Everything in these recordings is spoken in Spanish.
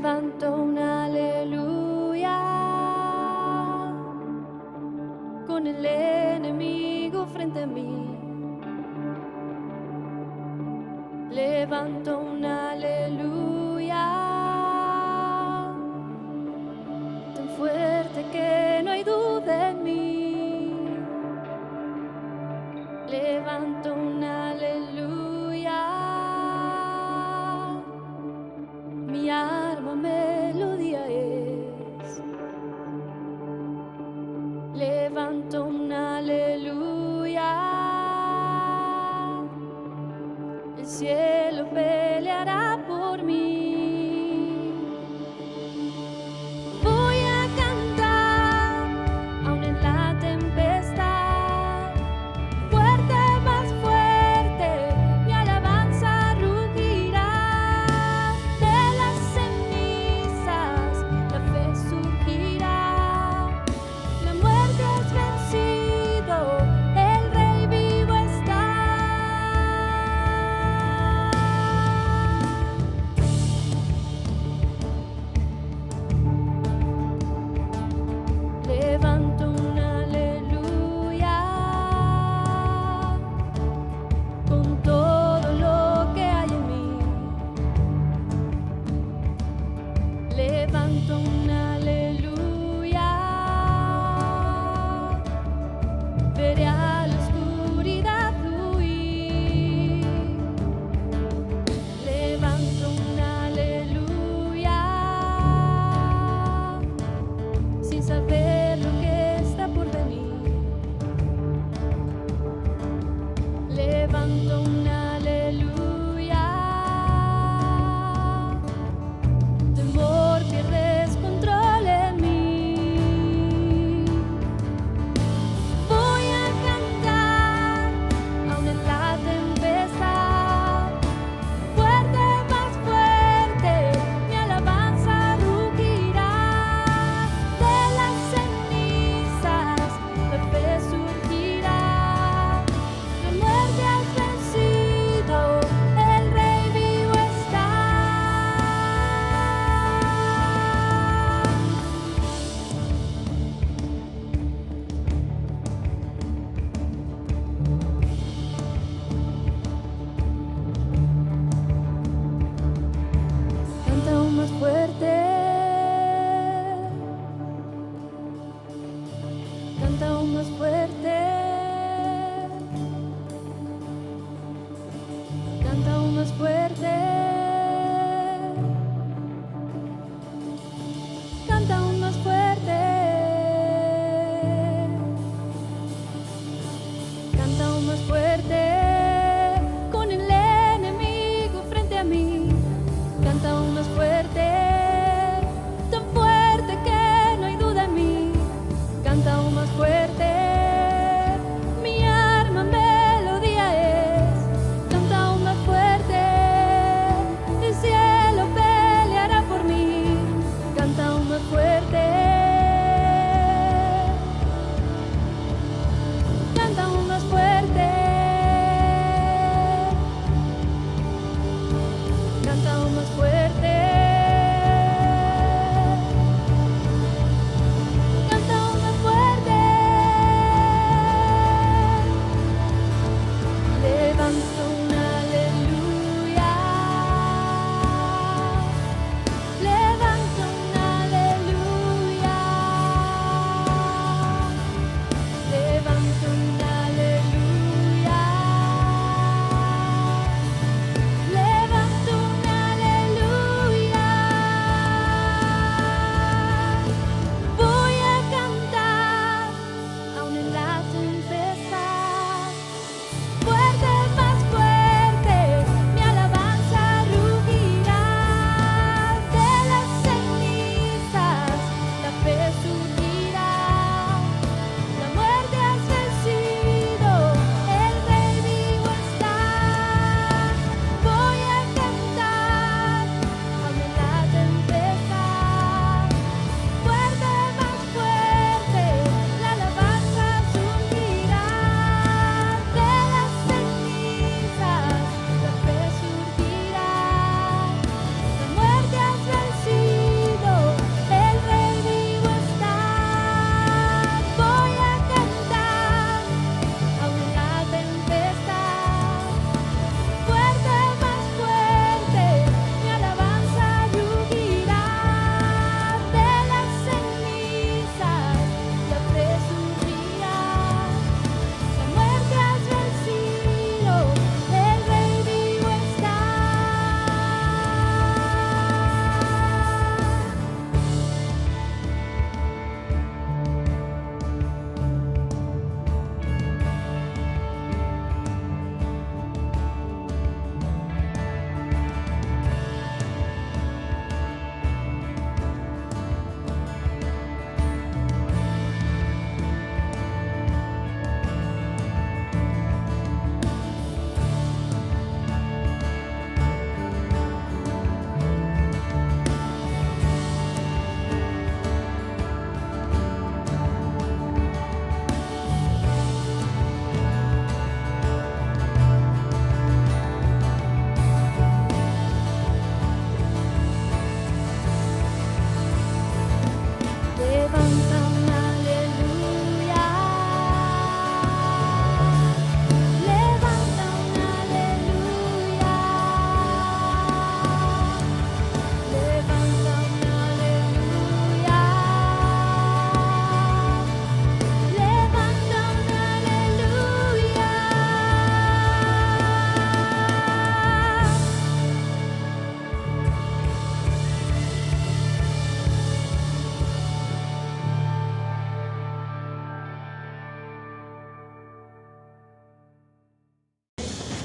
Levanto un aleluya con el enemigo frente a mí. Levanto un aleluya tan fuerte que no hay duda en mí. Levanto un aleluya, mi arma melodía es. Levanto un aleluya, el cielo peleará por mí. Voy a cantar aún en la tempestad, fuerte, más fuerte, mi alabanza rugirá. De las cenizas la fe surgirá, la muerte es vencido, el Rey vivo está. Levanto un aleluya con todo lo que hay en mí. Levanto un aleluya, veré a la oscuridad huir. Levanto un aleluya sin saber lo que está por venir. Levanto un aleluya, temor pierdes control en mí. Voy a cantar aún en la tempestad, fuerte, más fuerte, mi alabanza rugirá. De las cenizas la fe surgirá, la muerte has vencido, el Rey vivo está. Canta aún más fuerte, canta aún más fuerte, canta aún más fuerte, canta aún más fuerte, canta aún más fuerte con el enemigo frente a mí. Canta aún más fuerte, tan fuerte que no hay duda en mí. Canta aún más fuerte,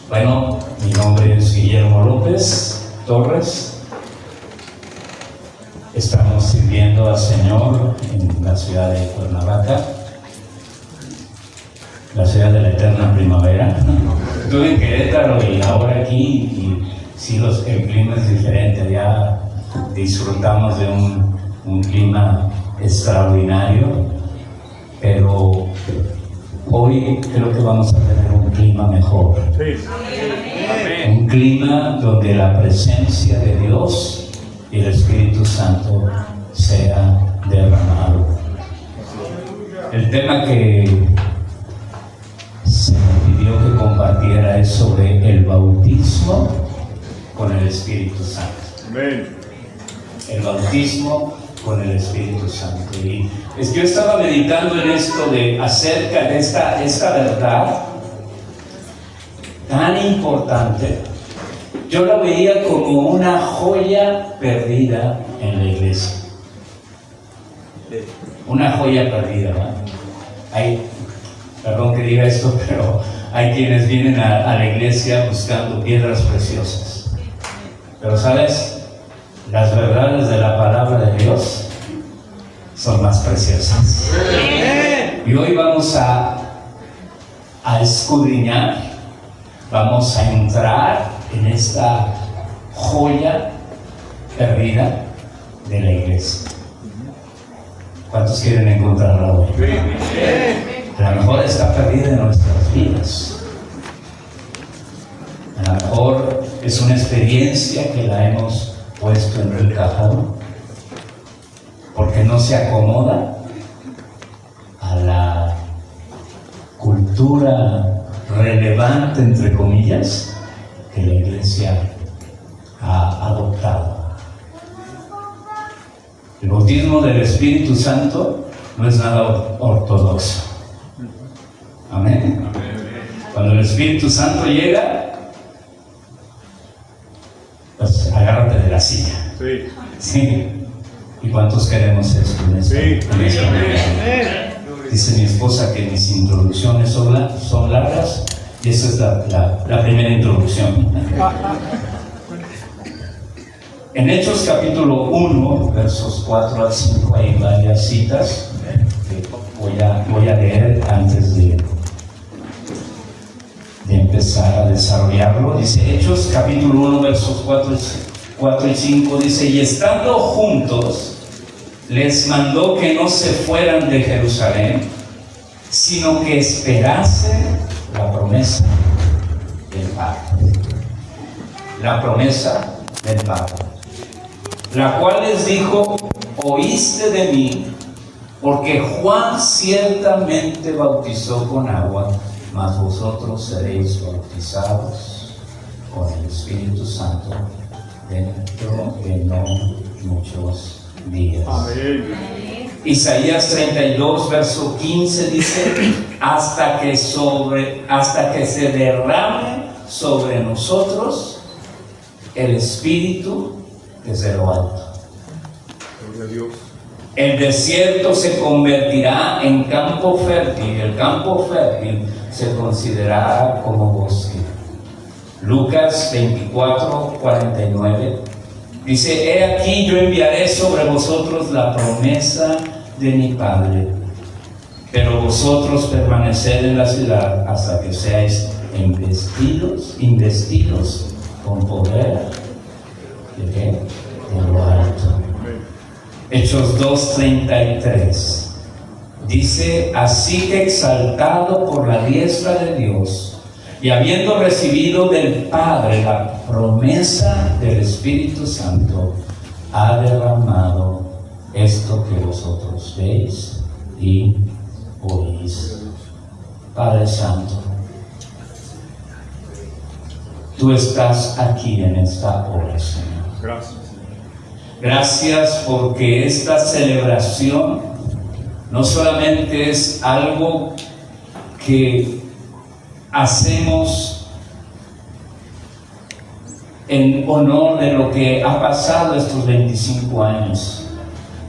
Bueno, mi nombre es Guillermo López Torres. Estamos sirviendo al Señor en la ciudad de Cuernavaca, la ciudad de la eterna primavera. Estuve en Querétaro y ahora aquí, y sí, el clima es diferente. Ya disfrutamos de un clima extraordinario, pero hoy creo que vamos a tener un clima mejor. Un clima donde la presencia de Dios y el Espíritu Santo sea derramado. El tema que se me pidió que compartiera es sobre el bautismo con el Espíritu Santo. Amén. El bautismo con el Espíritu Santo. Y yo estaba meditando en esto acerca de esta verdad tan importante. Yo la veía como una joya perdida en la iglesia. Una joya perdida, ¿no? Perdón que diga esto, pero hay quienes vienen a la iglesia buscando piedras preciosas. Pero ¿sabes? Las verdades de la palabra de Dios son más preciosas. Y hoy vamos a escudriñar, vamos a entrar en esta joya perdida de la iglesia. ¿Cuántos quieren encontrarla hoy? A lo mejor está perdida en nuestras vidas. A lo mejor es una experiencia que la hemos puesto en el cajón porque no se acomoda a la cultura relevante, entre comillas, que la iglesia ha adoptado. El bautismo del Espíritu Santo no es nada ortodoxo. Amén. Cuando el Espíritu Santo llega, pues agárrate de la silla. Sí. Sí. ¿Y cuántos queremos esto en esta vida? Dice mi esposa que mis introducciones son largas, y esa es la primera introducción. En Hechos capítulo 1, versos 4 al 5, hay varias citas que voy a leer antes de empezar a desarrollarlo. Dice Hechos capítulo 1, versos 4 y 5, dice: y estando juntos, les mandó que no se fueran de Jerusalén, sino que esperasen la promesa del Padre. La promesa del Padre, la cual les dijo: oíste de mí, porque Juan ciertamente bautizó con agua, mas vosotros seréis bautizados con el Espíritu Santo dentro de no muchos días. Amén. Isaías 32, verso 15 dice: hasta que se derrame sobre nosotros el Espíritu desde lo alto. Gloria a Dios. El desierto se convertirá en campo fértil, el campo fértil se considerará como bosque. Lucas 24, 49 dice: he aquí yo enviaré sobre vosotros la promesa de mi Padre, pero vosotros permaneced en la ciudad hasta que seáis investidos con poder ¿de qué? De lo alto. Hechos 2:33 dice: así que exaltado por la diestra de Dios y habiendo recibido del Padre la promesa del Espíritu Santo, ha derramado esto que vosotros veis y oís. Padre Santo, tú estás aquí en esta hora, Señor. Gracias. Gracias porque esta celebración no solamente es algo que hacemos en honor de lo que ha pasado estos 25 años,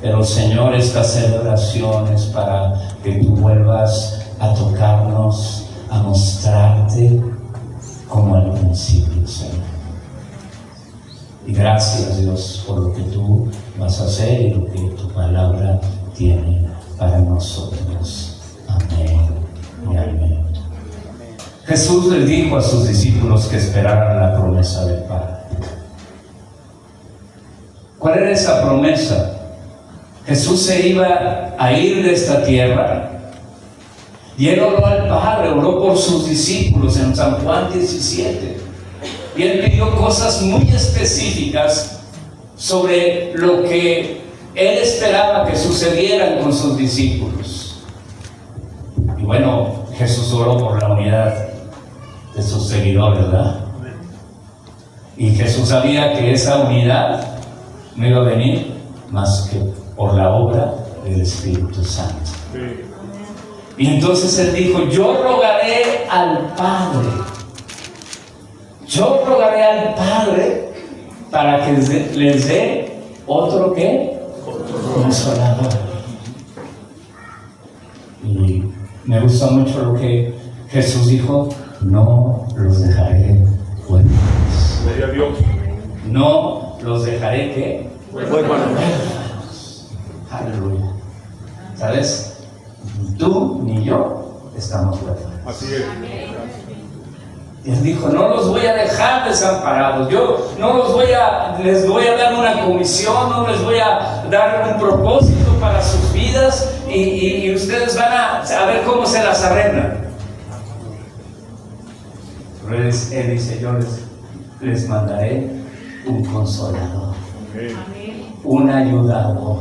pero Señor, esta celebración es para que tú vuelvas a tocarnos, a mostrarte como al principio, Señor. Y gracias, Dios, por lo que tú vas a hacer y lo que tu palabra tiene para nosotros. Amén y amén. Jesús les dijo a sus discípulos que esperaran la promesa del Padre. ¿Cuál era esa promesa? Jesús se iba a ir de esta tierra y él oró al Padre, oró por sus discípulos en San Juan 17. Y él pidió cosas muy específicas sobre lo que él esperaba que sucedieran con sus discípulos. Y bueno, Jesús oró por la unidad de sus seguidores, ¿verdad? Y Jesús sabía que esa unidad no iba a venir más que por la obra del Espíritu Santo. Y entonces él dijo: yo rogaré al Padre para que les dé otro ¿qué? Consolador. Y me gusta mucho lo que Jesús dijo: no los dejaré huérfanos. No los dejaré ¿qué? Huérfanos. Aleluya. ¿Sabes? Tú ni yo estamos huérfanos. Así es. Y él dijo: no los voy a dejar desamparados. Yo no les voy a dar una comisión, no les voy a dar un propósito para sus vidas y ustedes van a ver cómo se las arreglan. Pero él dice: yo les mandaré un consolador, un ayudador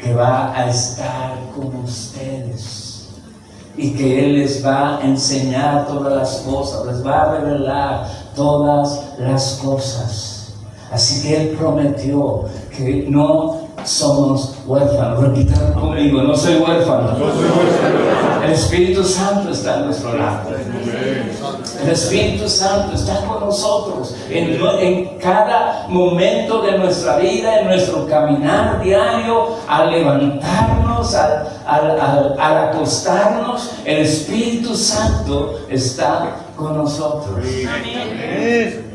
que va a estar con ustedes y que Él les va a enseñar todas las cosas, les va a revelar todas las cosas. Así que Él prometió que no somos huérfanos. Repitan conmigo: no soy huérfano. No soy huérfano. El Espíritu Santo está a nuestro lado. El Espíritu Santo está con nosotros en cada momento de nuestra vida, en nuestro caminar diario, al levantarnos, al acostarnos. El Espíritu Santo está con nosotros. Amén.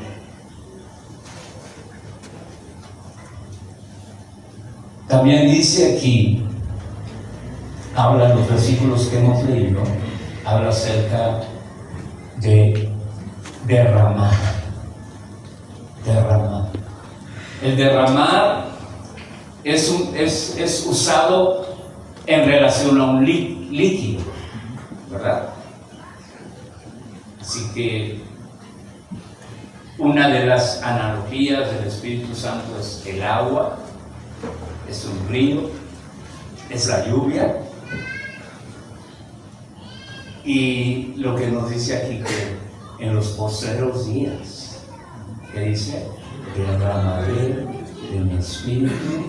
También dice aquí, habla en los versículos que hemos leído, habla acerca de derramar. El derramar es usado en relación a un líquido, ¿verdad? Así que una de las analogías del Espíritu Santo es el agua, es un río, es la lluvia. Y lo que nos dice aquí, que en los postreros días, que dice: derramaré de mi espíritu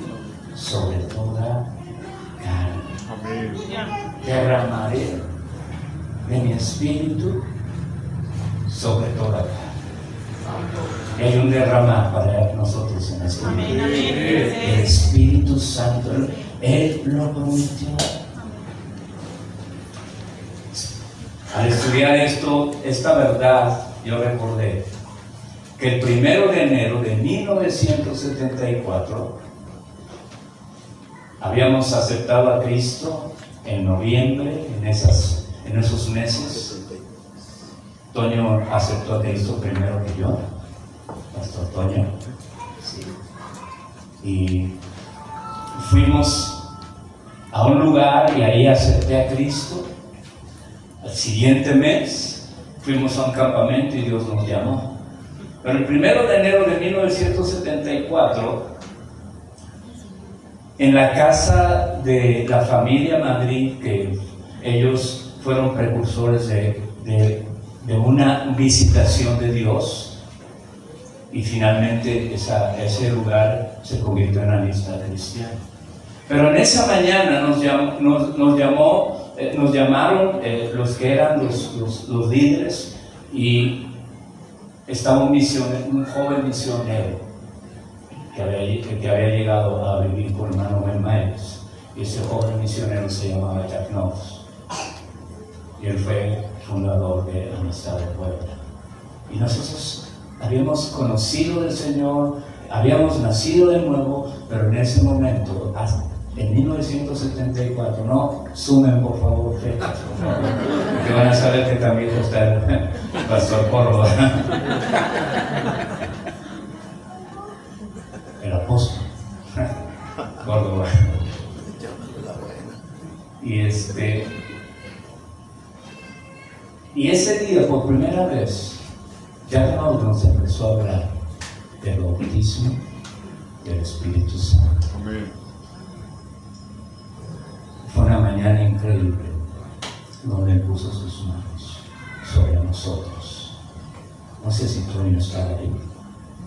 sobre toda carne. Derramaré de mi espíritu sobre toda carne. Y hay un derramar para nosotros en este momento. El Espíritu Santo, Él lo prometió. Al estudiar esta verdad, yo recordé que el 1 de enero de 1974 habíamos aceptado a Cristo en noviembre, en esos meses. Toño aceptó a Cristo primero que yo, Pastor Toño. Sí. Y fuimos a un lugar y ahí acepté a Cristo. Al siguiente mes fuimos a un campamento y Dios nos llamó. Pero el 1 de enero de 1974, en la casa de la familia Madrid, que ellos fueron precursores de una visitación de Dios, y finalmente ese lugar se convirtió en la lista cristiana. Pero en esa mañana nos llamaron los que eran los líderes, y estaba un joven misionero que había llegado a vivir con hermano Maíz, y ese joven misionero se llamaba Jack Knox, y él fue fundador de Amistad de Puebla. Y nosotros habíamos conocido del Señor, habíamos nacido de nuevo, pero en ese momento, en 1974, no sumen por favor fechas, por favor, porque van a saber que también está el pastor Córdoba, el apóstol Córdoba. Y ese día, por primera vez, ya nos empezó a hablar del bautismo del Espíritu Santo. Amén. Fue una mañana increíble donde Él puso sus manos sobre nosotros. No sé si Toño estaba ahí.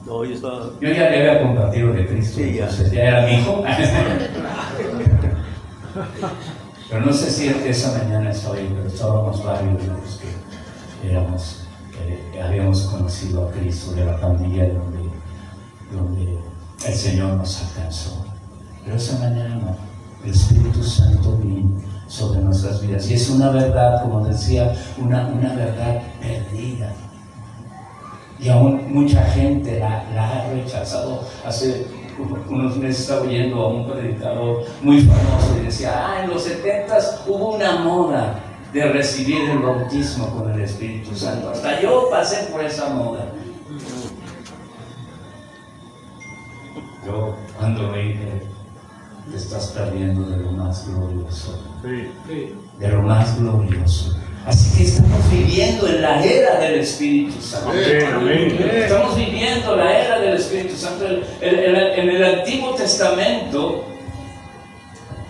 No, yo estaba. Yo ya le había compartido de Cristo, Sí, ya. entonces ya era mi hijo. Pero no sé si esa mañana estaba ahí, pero estábamos varios de los que habíamos conocido a Cristo, de la familia donde el Señor nos alcanzó. Pero esa mañana el Espíritu Santo vino sobre nuestras vidas. Y es una verdad, como decía, una verdad perdida. Y aún mucha gente la ha rechazado. Hace unos meses estaba oyendo a un predicador muy famoso y decía, en los 70s hubo una moda de recibir el bautismo con el Espíritu Santo. Hasta yo pasé por esa moda. Yo cuando leí te estás perdiendo de lo más glorioso. Sí. De lo más glorioso. Así que estamos viviendo en la era del Espíritu Santo. Amén. Estamos viviendo la era del Espíritu Santo. En el Antiguo Testamento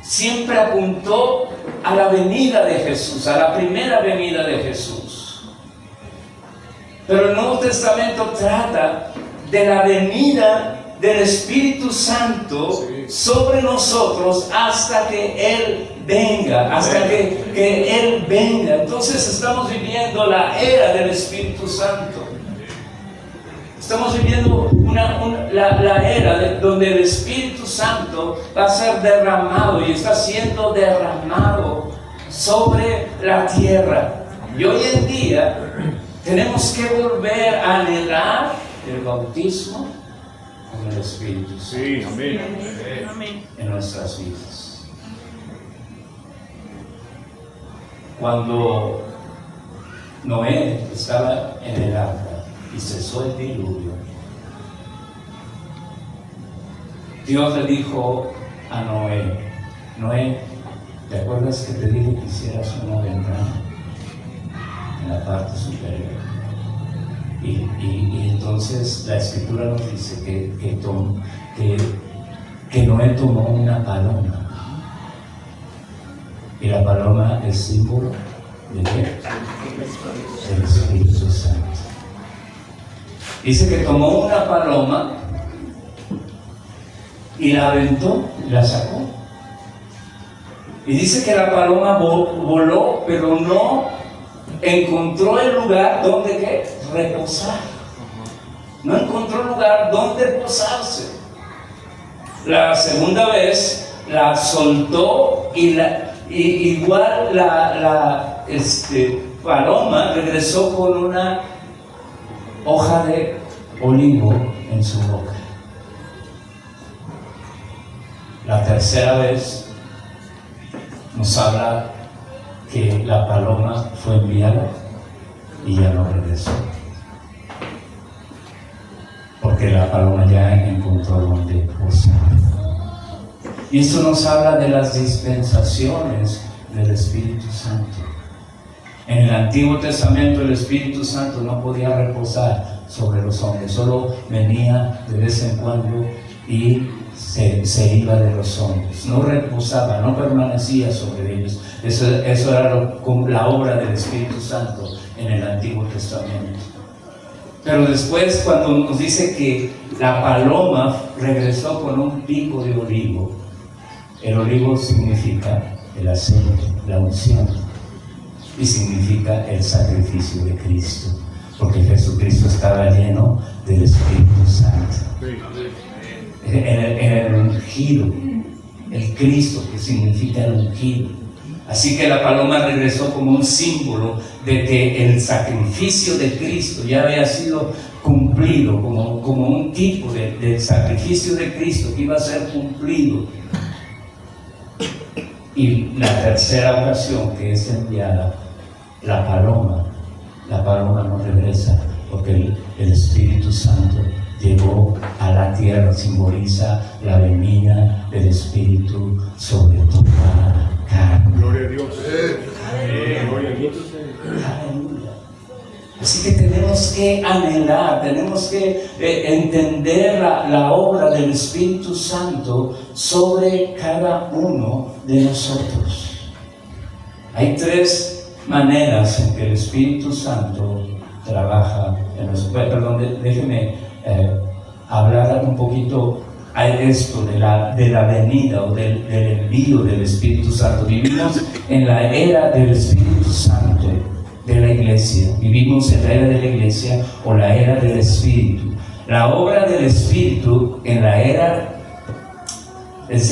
siempre apuntó a la venida de Jesús, a la primera venida de Jesús. Pero el Nuevo Testamento trata de la venida del Espíritu Santo sobre nosotros hasta que Él venga, hasta que Él venga. Entonces estamos viviendo la era del Espíritu Santo. Estamos viviendo la era donde el Espíritu Santo va a ser derramado y está siendo derramado sobre la tierra. Y hoy en día tenemos que volver a anhelar el bautismo con el Espíritu Santo. Sí, amén. En nuestras vidas. Cuando Noé estaba en el arca y cesó el diluvio, Dios le dijo a Noé, ¿te acuerdas que te dije que hicieras una ventana en la parte superior? Y entonces la Escritura nos dice que Noé tomó una paloma. Y la paloma es símbolo de qué? Del Espíritu Santo. Dice que tomó una paloma y la aventó, la sacó. Y dice que la paloma voló, pero no encontró el lugar donde ¿qué? Reposar. No encontró lugar donde posarse. La segunda vez la soltó y igual la paloma regresó con una hoja de olivo en su boca. La tercera vez nos habla que la paloma fue enviada y ya no regresó, porque la paloma ya encontró donde posar. Y esto nos habla de las dispensaciones del Espíritu Santo. En el Antiguo Testamento el Espíritu Santo no podía reposar sobre los hombres, solo venía de vez en cuando y se iba de los hombres, no reposaba, no permanecía sobre ellos. Eso era la obra del Espíritu Santo en el Antiguo Testamento. Pero después, cuando nos dice que la paloma regresó con un pico de olivo, el olivo significa el aceite, la unción, y significa el sacrificio de Cristo, porque Jesucristo estaba lleno del Espíritu Santo. En el ungido, el Cristo, que significa el ungido. Así que la paloma regresó como un símbolo de que el sacrificio de Cristo ya había sido cumplido, como un tipo de sacrificio de Cristo que iba a ser cumplido. Y la tercera ocasión que es enviada, la paloma no regresa, porque el Espíritu Santo llegó a la tierra, simboliza la venida del Espíritu sobre toda carne. Gloria a Dios. Gloria a Dios. Aleluya. Así que tenemos que anhelar, tenemos que entender la obra del Espíritu Santo sobre cada uno de nosotros. Hay tres maneras en que el Espíritu Santo trabaja en nosotros. Perdón, déjeme hablar un poquito a esto de la venida o del envío del Espíritu Santo. Vivimos en la era del Espíritu Santo de la iglesia. Vivimos en la era de la iglesia o la era del Espíritu. La obra del Espíritu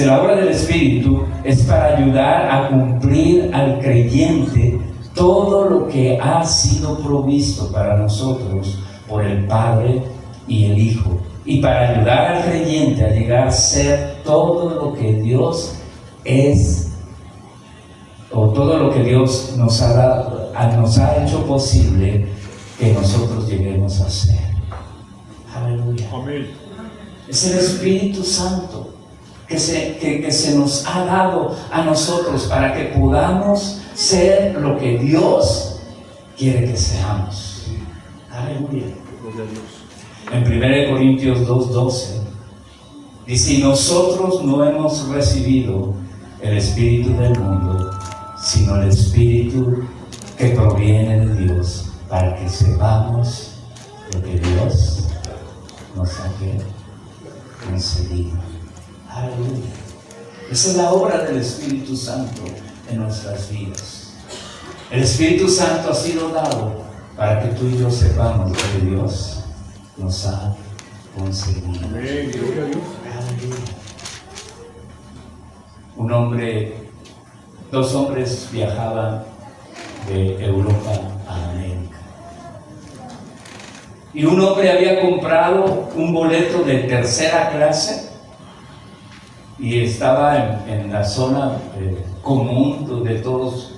la obra del Espíritu es para ayudar a cumplir al creyente todo lo que ha sido provisto para nosotros por el Padre y el Hijo, y para ayudar al creyente a llegar a ser todo lo que Dios es, o todo lo que Dios nos ha dado, nos ha hecho posible que nosotros lleguemos a ser. Aleluya. Amén. Es el Espíritu Santo que se nos ha dado a nosotros para que podamos ser lo que Dios quiere que seamos. Aleluya. Gloria a Dios. En 1 Corintios 2:12 dice: y nosotros no hemos recibido el Espíritu del mundo, sino el Espíritu que proviene de Dios, para que sepamos lo que Dios nos ha concedido. Aleluya. Esa es la obra del Espíritu Santo en nuestras vidas. El Espíritu Santo ha sido dado para que tú y yo sepamos lo que Dios nos ha concedido. Amén. Gloria a Dios. Aleluya. Dos hombres viajaban de Europa a América. Y un hombre había comprado un boleto de tercera clase y estaba en la zona común donde todos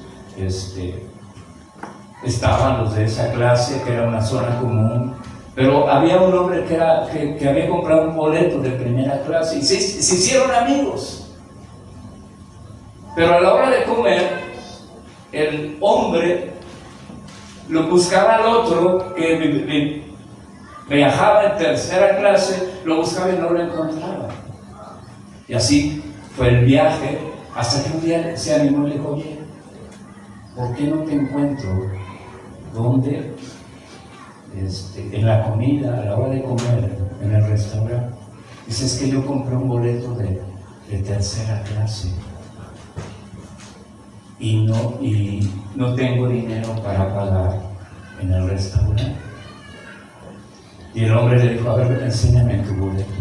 estaban los de esa clase, que era una zona común. Pero había un hombre que había comprado un boleto de primera clase y se hicieron amigos. Pero a la hora de comer, el hombre lo buscaba al otro que viajaba en tercera clase, lo buscaba y no lo encontraba. Y así fue el viaje, hasta que un día se animó y le dijo: oye, ¿por qué no te encuentro? ¿Dónde? En la comida, a la hora de comer, en el restaurante. Dice: es que yo compré un boleto de tercera clase y no tengo dinero para pagar en el restaurante. Y el hombre le dijo: a ver, enséñame tu boleto.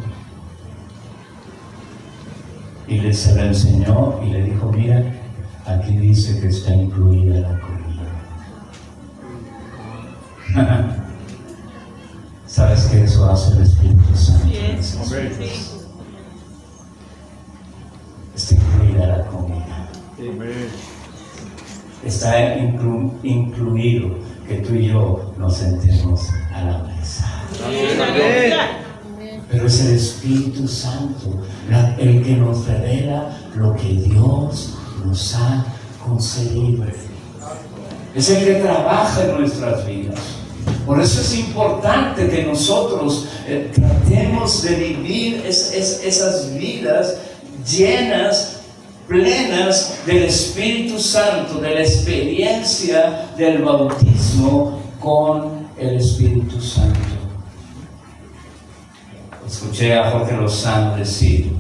Y se lo enseñó y le dijo: mira, aquí dice que está incluida la comida. ¿Sabes que eso hace el Espíritu Santo? Amén. Está incluida la comida. Amén. Está incluido que tú y yo nos sentemos a la mesa. Pero es el Espíritu Santo el que nos revela lo que Dios nos ha concedido. Es el que trabaja en nuestras vidas. Por eso es importante que nosotros tratemos de vivir esas vidas llenas, plenas del Espíritu Santo, de la experiencia del bautismo con el Espíritu Santo. Escuché a Jorge Lozano decir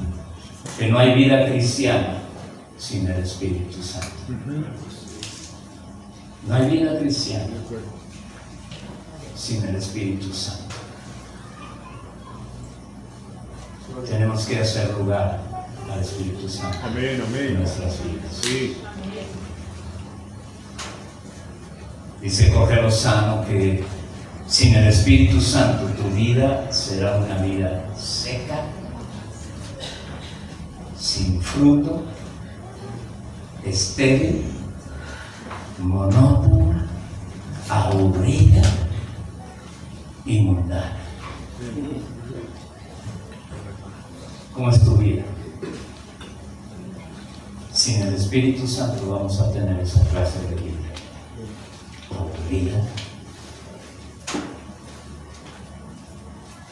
que no hay vida cristiana sin el Espíritu Santo. No hay vida cristiana sin el Espíritu Santo. Tenemos que hacer lugar al Espíritu Santo Amén, amén. en nuestras vidas. Sí. Dice Jorge Lozano que sin el Espíritu Santo tu vida será una vida seca, sin fruto, estéril, monótona, aburrida y mundana. ¿Cómo es tu vida? Sin el Espíritu Santo vamos a tener esa clase de vida. Aburrida,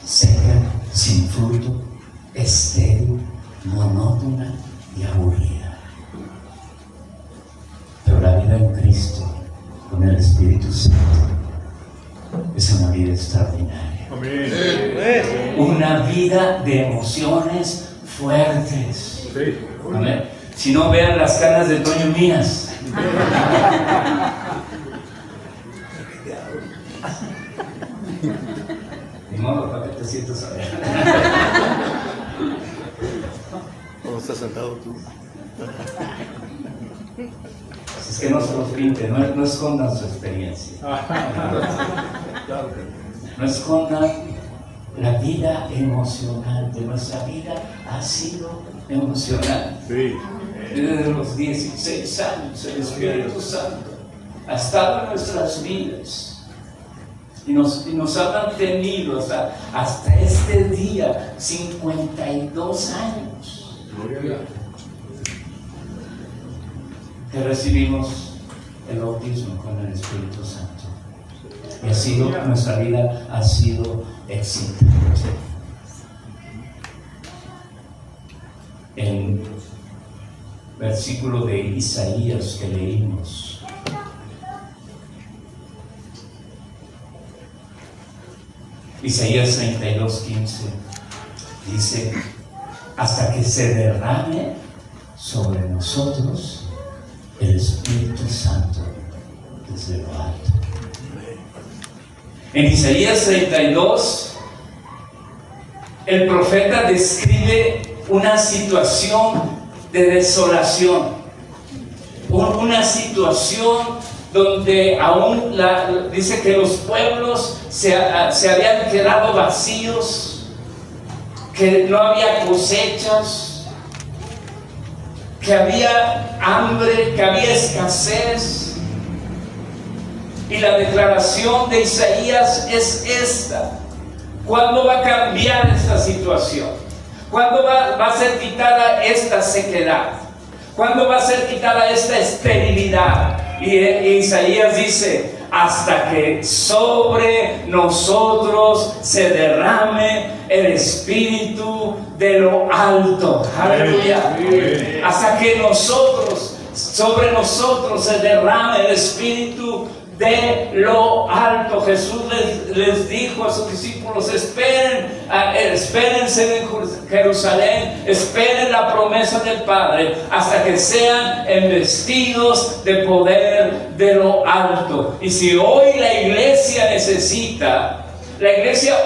seca, sin fruto, estéril, monótona y aburrida. Pero la vida en Cristo, con el Espíritu Santo, es una vida extraordinaria. Amén. Una vida de emociones fuertes. Sí. Amén. Si no, vean las caras de Toño mías. Ni modo, ¿para qué te sientas a ver? ¿Cómo estás sentado tú? Es que no se los pinte, no escondan su experiencia. No escondan la vida emocionante. Nuestra vida ha sido emocionante. Sí. Desde los 16 años el Espíritu Santo ha estado en nuestras vidas y nos ha mantenido hasta este día, 52 años Gloria a Dios. que recibimos el bautismo con el Espíritu Santo. Y nuestra vida ha sido excitante. En versículo de Isaías que leímos, Isaías 32:15, dice: hasta que se derrame sobre nosotros el Espíritu Santo desde lo alto. En Isaías 32, el profeta describe una situación de desolación, una situación donde aún dice que los pueblos se habían quedado vacíos, que no había cosechas, que había hambre, que había escasez. Y la declaración de Isaías es esta: ¿cuándo va a cambiar esta situación? ¿Cuándo va a ser quitada esta sequedad? ¿Cuándo va a ser quitada esta esterilidad? Y Isaías dice: hasta que sobre nosotros se derrame el Espíritu de lo alto. Aleluya. Hasta que sobre nosotros se derrame el Espíritu de lo alto. Jesús les dijo a sus discípulos: espérense en Jerusalén, esperen la promesa del Padre hasta que sean investidos de poder de lo alto. Y si hoy la iglesia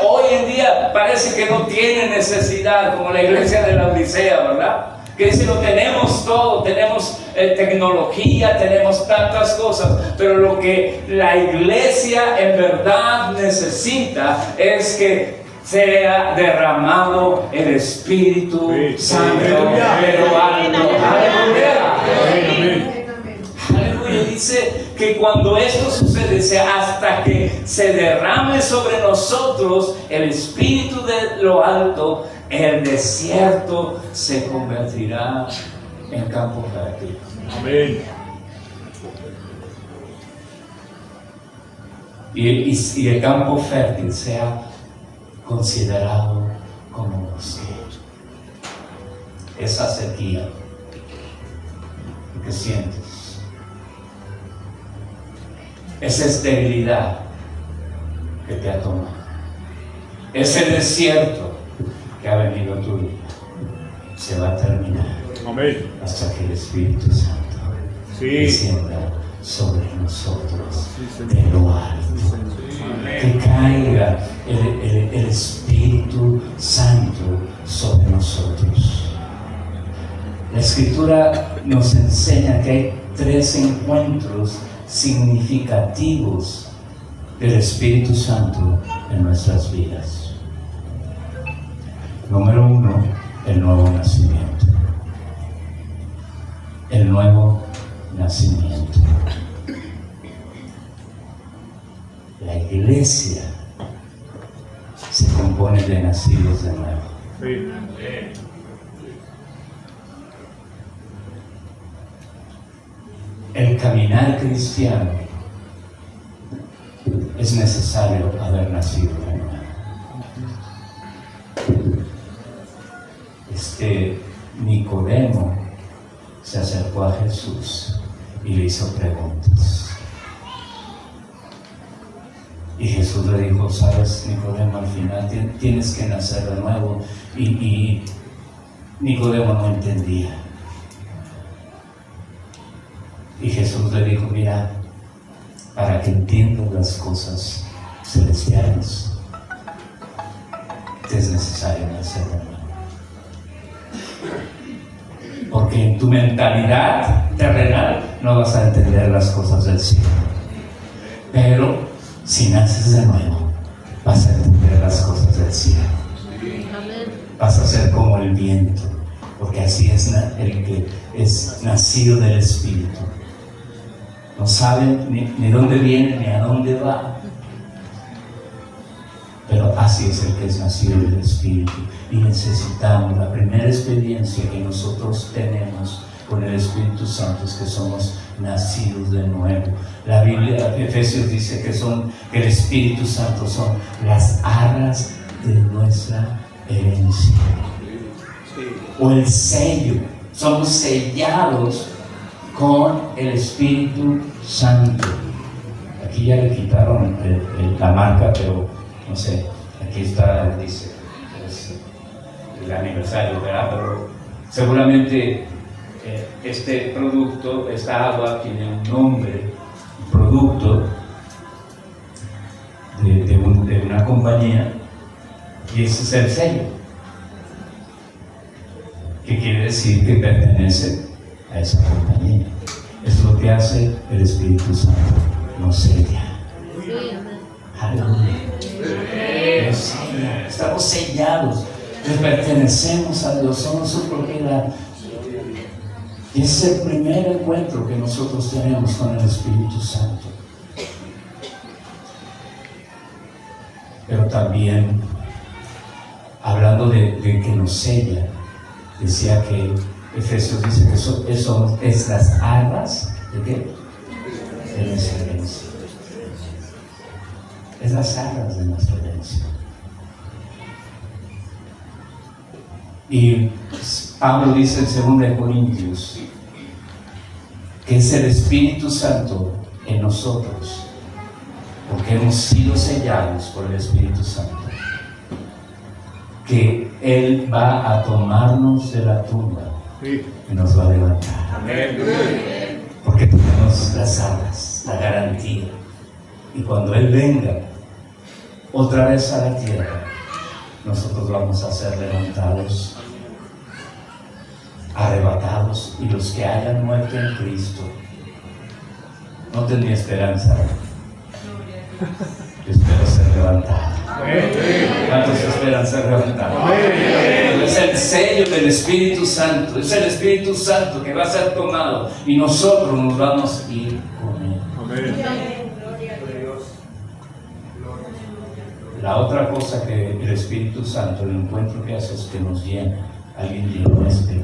hoy en día parece que no tiene necesidad, como la iglesia de la Odisea, ¿verdad? Que dice: lo tenemos todo, tenemos tecnología, tenemos tantas cosas, pero lo que la iglesia en verdad necesita es que sea derramado el Espíritu Santo de lo alto. Aleluya. Aleluya. Dice que cuando esto sucede, hasta que se derrame sobre nosotros el Espíritu de lo alto, el desierto se convertirá en campo fértil. Amén. Y el campo fértil sea considerado como bosque. Esa sequía que sientes, esa esterilidad que te ha tomado, ese desierto que ha venido a tu vida, se va a terminar. Amén. Hasta que el Espíritu Santo descienda sobre nosotros de lo alto. Que caiga el Espíritu Santo sobre nosotros. La Escritura nos enseña que hay 3 encuentros significativos del Espíritu Santo en nuestras vidas. Número 1, el nuevo nacimiento. El nuevo nacimiento. La iglesia se compone de nacidos de nuevo. Sí. El caminar cristiano es necesario haber nacido de nuevo. Nicodemo se acercó a Jesús y le hizo preguntas. Y Jesús le dijo: sabes, Nicodemo, al final tienes que nacer de nuevo. Y Nicodemo no entendía. Y Jesús le dijo: mira, para que entiendas las cosas celestiales, te es necesario nacer de nuevo. Porque en tu mentalidad terrenal no vas a entender las cosas del cielo. Pero si naces de nuevo, vas a entender las cosas del cielo. Vas a ser como el viento, porque así es el que es nacido del Espíritu. No sabe ni dónde viene ni a dónde va, pero así es el que es nacido del Espíritu. Y necesitamos, la primera experiencia que nosotros tenemos con el Espíritu Santo es que somos nacidos de nuevo. La Biblia, Efesios, dice que el Espíritu Santo son las arras de nuestra herencia, o el sello. Somos sellados con el Espíritu Santo. Aquí ya le quitaron la marca, pero no sé, aquí está, dice, es el aniversario, ¿verdad? Pero seguramente este producto, esta agua, tiene un nombre, un producto de una compañía, y ese es el sello, que quiere decir que pertenece a esa compañía. Es lo que hace el Espíritu Santo, nos sella. Aleluya. Nos sella. Estamos sellados, le pertenecemos a Dios, somos su propiedad. Y es el primer encuentro que nosotros tenemos con el Espíritu Santo. Pero también, hablando de que nos sella, decía que Efesios dice que eso es las arras de qué? De nuestra herencia. Es las arras de nuestra herencia. Y Pablo dice en 2 Corintios que es el Espíritu Santo en nosotros, porque hemos sido sellados por el Espíritu Santo, que Él va a tomarnos de la tumba y nos va a levantar. Porque tenemos las arras, la garantía. Y cuando Él venga otra vez a la tierra, nosotros vamos a ser levantados, arrebatados, y los que hayan muerto en Cristo no tendría esperanza. Yo espero ser levantado. ¿Cuántos esperan ser levantados? Es el sello del Espíritu Santo. Es el Espíritu Santo que va a ser tomado y nosotros nos vamos a ir con Él. La otra cosa que el Espíritu Santo, el encuentro que hace, es que nos llena. Alguien llenó este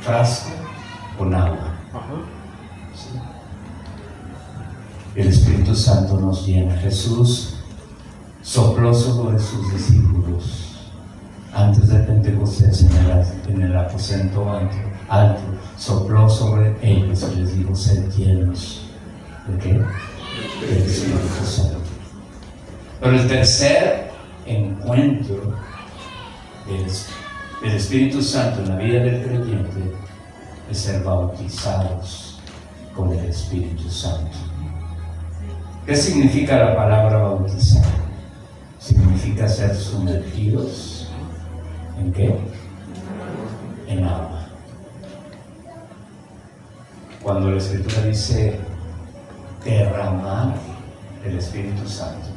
frasco con agua. ¿Sí? El Espíritu Santo nos llena. Jesús sopló sobre sus discípulos antes de Pentecostés en el aposento alto, sopló sobre ellos y les dijo: sed llenos ¿de qué? Del Espíritu Santo. Pero el tercer encuentro del Espíritu Santo en la vida del creyente es ser bautizados con el Espíritu Santo. ¿Qué significa la palabra bautizar? Significa ser sumergidos ¿en qué? En agua. cuando la Escritura dice derramar el Espíritu Santo,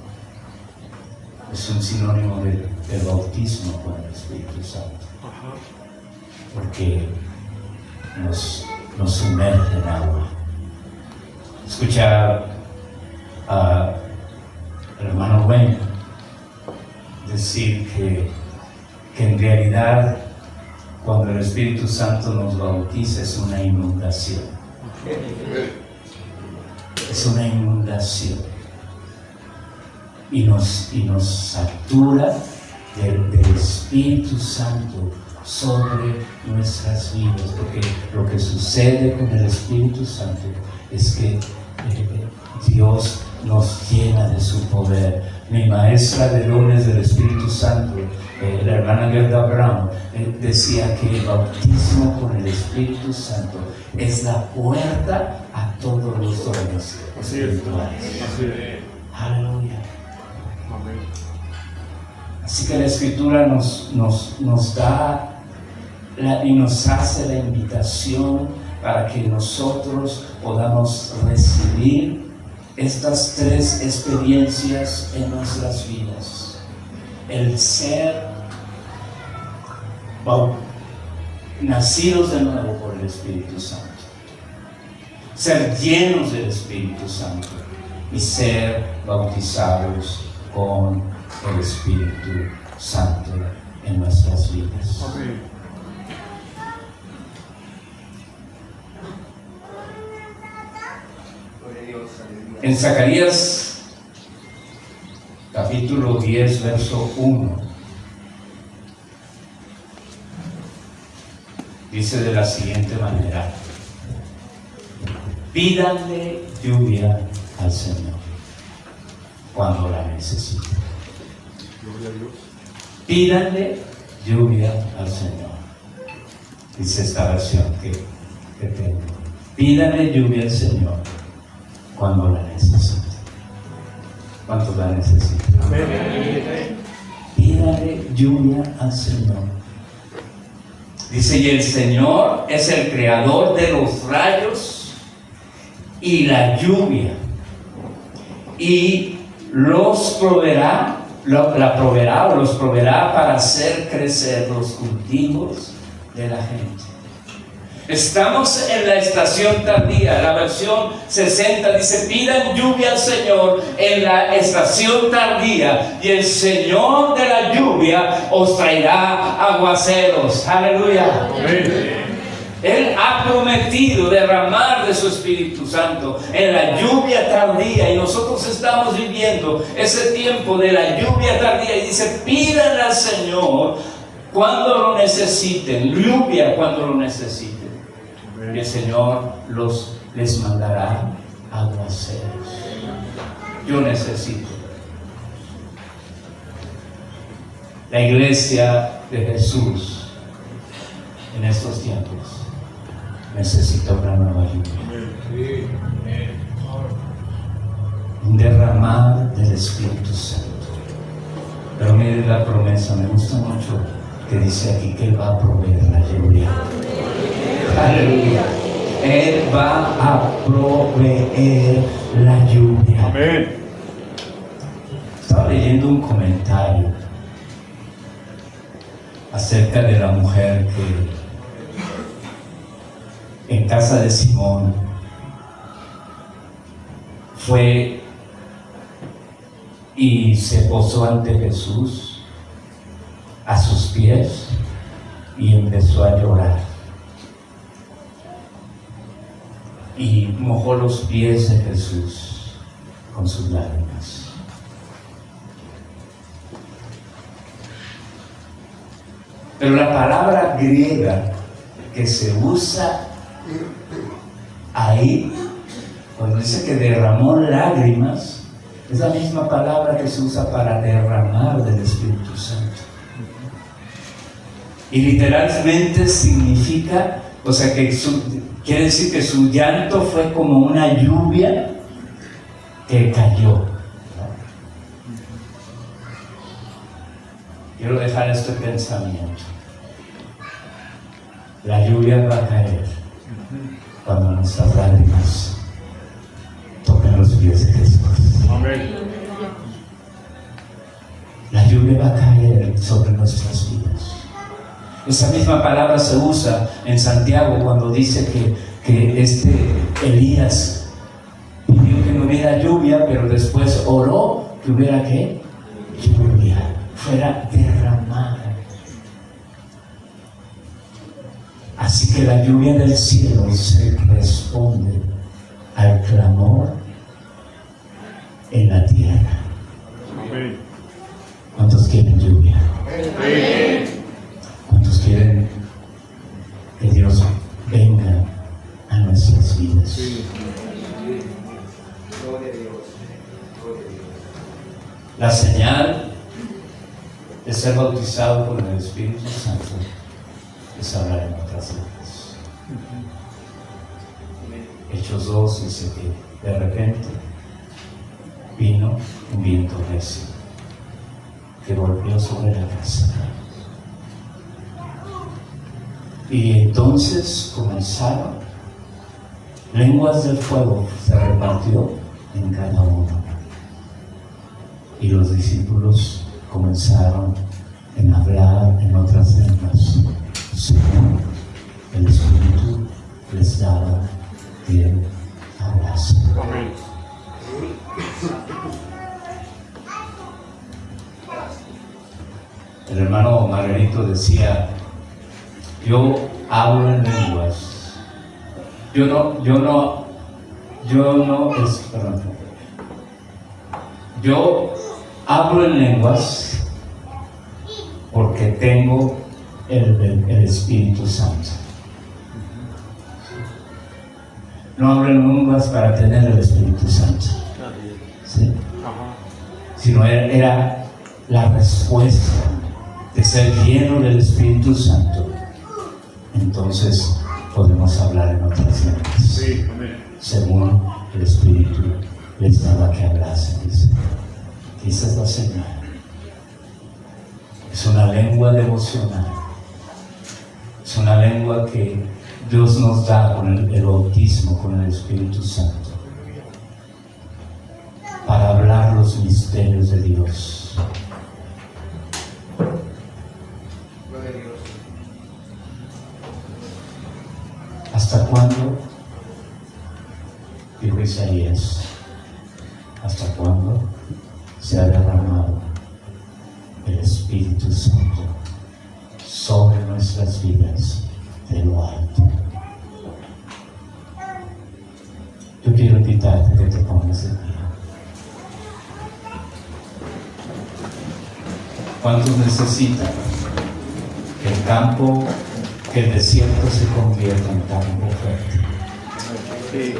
es un sinónimo del bautismo con el Espíritu Santo, porque nos sumerge en agua. Escucha al hermano Wayne decir que en realidad cuando el Espíritu Santo nos bautiza es una inundación. Es una inundación. Y nos satura del Espíritu Santo sobre nuestras vidas, porque lo que sucede con el Espíritu Santo es que Dios nos llena de su poder. Mi maestra de dones del Espíritu Santo, la hermana Gerda Brown, decía que el bautismo con el Espíritu Santo es la puerta a todos los dones espirituales. Aleluya. Así que la Escritura nos da y nos hace la invitación para que nosotros podamos recibir estas tres experiencias en nuestras vidas: el ser nacidos de nuevo por el Espíritu Santo, ser llenos del Espíritu Santo y ser bautizados con el Espíritu Santo en nuestras vidas. Amén. En Zacarías capítulo 10, verso 1, dice de la siguiente manera: pídanle lluvia al Señor cuando la necesiten. Pídanle lluvia al Señor. Dice esta versión que tengo: pídanle lluvia al Señor cuando la necesiten. ¿Cuántos la necesitan? Pídale lluvia al Señor. Dice: y el Señor es el creador de los rayos y la lluvia, y los proveerá para hacer crecer los cultivos de la gente. Estamos en la estación tardía. La versión 60 dice: pidan lluvia al Señor en la estación tardía, y el Señor de la lluvia os traerá aguaceros. Aleluya. Amén. Él ha prometido derramar de su Espíritu Santo en la lluvia tardía, y nosotros estamos viviendo ese tiempo de la lluvia tardía. Y dice: pidan al Señor cuando lo necesiten, lluvia cuando lo necesiten. Y el Señor les mandará aguaceros. Yo necesito. La iglesia de Jesús en estos tiempos necesita una nueva lluvia. Un derramar del Espíritu Santo. Pero miren la promesa, me gusta mucho que dice aquí que Él va a proveer la lluvia. Aleluya. Él va a proveer la lluvia. Amén. Estaba leyendo un comentario acerca de la mujer que en casa de Simón fue y se posó ante Jesús a sus pies y empezó a llorar. Y mojó los pies de Jesús con sus lágrimas. Pero la palabra griega que se usa ahí, cuando dice que derramó lágrimas, es la misma palabra que se usa para derramar del Espíritu Santo. Y literalmente significa, o sea, que quiere decir que su llanto fue como una lluvia que cayó, ¿no? Quiero dejar este pensamiento. La lluvia va a caer cuando nuestras lágrimas toquen los pies de Jesús. Amén. La lluvia va a caer sobre nuestras vidas. Esa misma palabra se usa en Santiago cuando dice que Elías pidió que no hubiera lluvia, pero después oró que hubiera ¿qué? Lluvia, fuera derramada. Así que la lluvia del cielo se responde al clamor en la tierra. Amén. ¿Cuántos quieren lluvia? Amén. ¿Cuántos quieren que Dios venga a nuestras vidas? Sí. La señal de ser bautizado por el Espíritu Santo es hablar en otras lenguas. Hechos 2 dice que de repente vino un viento recio que golpeó sobre la casa. Y entonces comenzaron lenguas del fuego, se repartió en cada uno. Y los discípulos comenzaron a hablar en otras lenguas, según el Espíritu les daba que hablasen. Amén. El hermano Margarito decía: yo hablo en lenguas. Yo hablo en lenguas porque tengo el Espíritu Santo. No hablo en lenguas para tener el Espíritu Santo, ¿sí? Sino era la respuesta de ser lleno del Espíritu Santo. Entonces podemos hablar en otras lenguas. Sí. Amén. Según el Espíritu les daba que hablasen, dice. Esa es la señal. Es una lengua devocional. Es una lengua que Dios nos da con el bautismo, con el Espíritu Santo, para hablar los misterios de Dios. ¿Hasta cuándo? Dijo Isaías, ¿hasta cuándo se ha derramado el Espíritu Santo sobre nuestras vidas de lo alto? Yo quiero invitarte que te pongas de pie. ¿Cuántos necesitan que el campo, que el desierto se convierta en campo fértil? Sí.